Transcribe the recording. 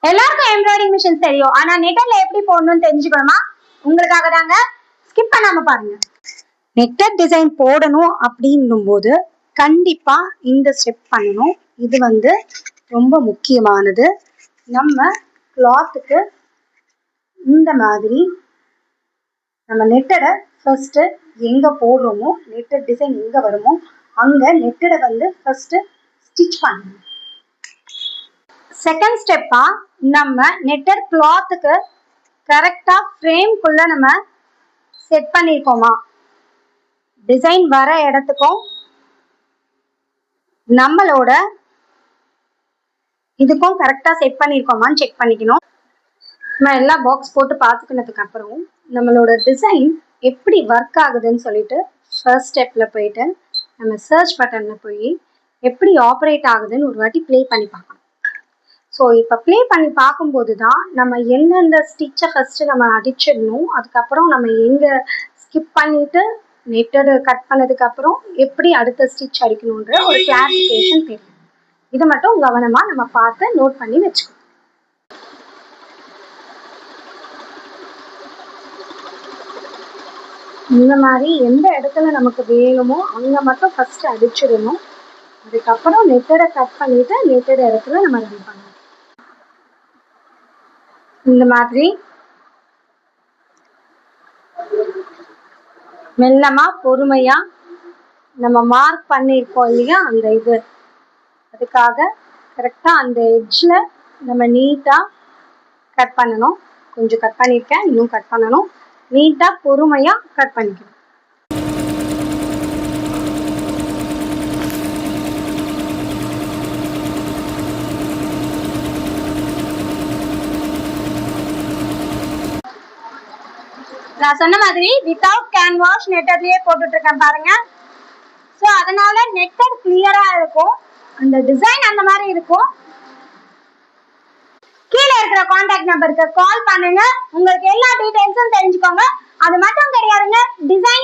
எல்லாருக்கும் embroidering machines தெரியும். ஆனா நெட்டர்ல எப்படி போடணும்னு தெரிஞ்சுக்கணுமா? உங்களுக்காக தாங்க. ஸ்கிப் பண்ணாம பாருங்க. நெட்டர் டிசைன் போடணும் அப்படின்னும் போது கண்டிப்பா இந்த ஸ்டெப் பண்ணணும். இது ரொம்ப முக்கியமானது. நம்ம கிளாத்துக்கு இந்த மாதிரி நம்ம நெட்டரை ஃபர்ஸ்ட் எங்க போடுறோமோ, நெட்டர் டிசைன் எங்க வருமோ அங்க நெட்டரை ஃபர்ஸ்ட் ஸ்டிச் பண்ணணும். செகண்ட் ஸ்டெப்பா நம்ம நெட்டர் கிளாத்துக்கு கரெக்டா ஃப்ரேம்குள்ள நம்ம செட் பண்ணிருக்கோமா, டிசைன் வர இடத்துக்கும் நம்மளோட இதுக்கும் கரெக்டா செட் பண்ணிருக்கோமான்னு செக் பண்ணிக்கணும். நம்ம எல்லா பாக்ஸ் போட்டு பார்த்துக்கினதுக்கு அப்புறம் நம்மளோட டிசைன் எப்படி ஒர்க் ஆகுதுன்னு சொல்லிட்டு ஃபர்ஸ்ட் ஸ்டெப்ல போயிட்டு நம்ம சர்ச் பட்டன்ல போய் எப்படி ஆப்ரேட் ஆகுதுன்னு ஒரு வாட்டி ப்ளே பண்ணி பார்க்கணும். ஸோ இப்போ ப்ளே பண்ணி பார்க்கும்போது தான் நம்ம எந்தெந்த ஸ்டிச்சை ஃபர்ஸ்ட் நம்ம அடிச்சிடணும், அதுக்கப்புறம் நம்ம எங்க ஸ்கிப் பண்ணிட்டு நெட்டட் கட் பண்ணதுக்கு அப்புறம் எப்படி அடுத்த ஸ்டிச் அடிக்கணுன்ற ஒரு கிளாரிஃபிகேஷன் தெரியும். இதை மட்டும் கவனமா நம்ம பார்த்து நோட் பண்ணி வச்சுக்கணும். இந்த மாதிரி எந்த இடத்துல நமக்கு வேணுமோ அங்க மட்டும் ஃபர்ஸ்ட் அடிச்சிடணும். அதுக்கப்புறம் நெட்டரை கட் பண்ணிட்டு நெட்டட் இடத்துல நம்ம ரன் பண்ணணும். இந்த மாதிரி மெல்லமா பொறுமையா நம்ம மார்க் பண்ணியிருக்கோம் இல்லையா, அந்த இது அதுக்காக கரெக்டா அந்த எட்ஜ்ல நம்ம நீட்டா கட் பண்ணணும். கொஞ்சம் கட் பண்ணியிருக்கேன், இன்னும் கட் பண்ணணும். நீட்டா பொறுமையா கட் பண்ணிக்கணும். நான் சொன்ன மாதிரி வித்தவுட் கேன்வாஷ் நெட்டர்லயே போட்டுட்டு இருக்கேன் பாருங்க. ஸோ அதனால நெட்டர் கிளியரா இருக்கும், அந்த டிசைன் அந்த மாதிரி இருக்கும். கீழே இருக்கிற கான்டாக்ட் நம்பருக்கு கால் பண்ணுங்க, உங்களுக்கு எல்லா டீடைல்ஸும் தெரிஞ்சுக்கோங்க. அது மட்டும் கிடையாதுங்க, டிசைன்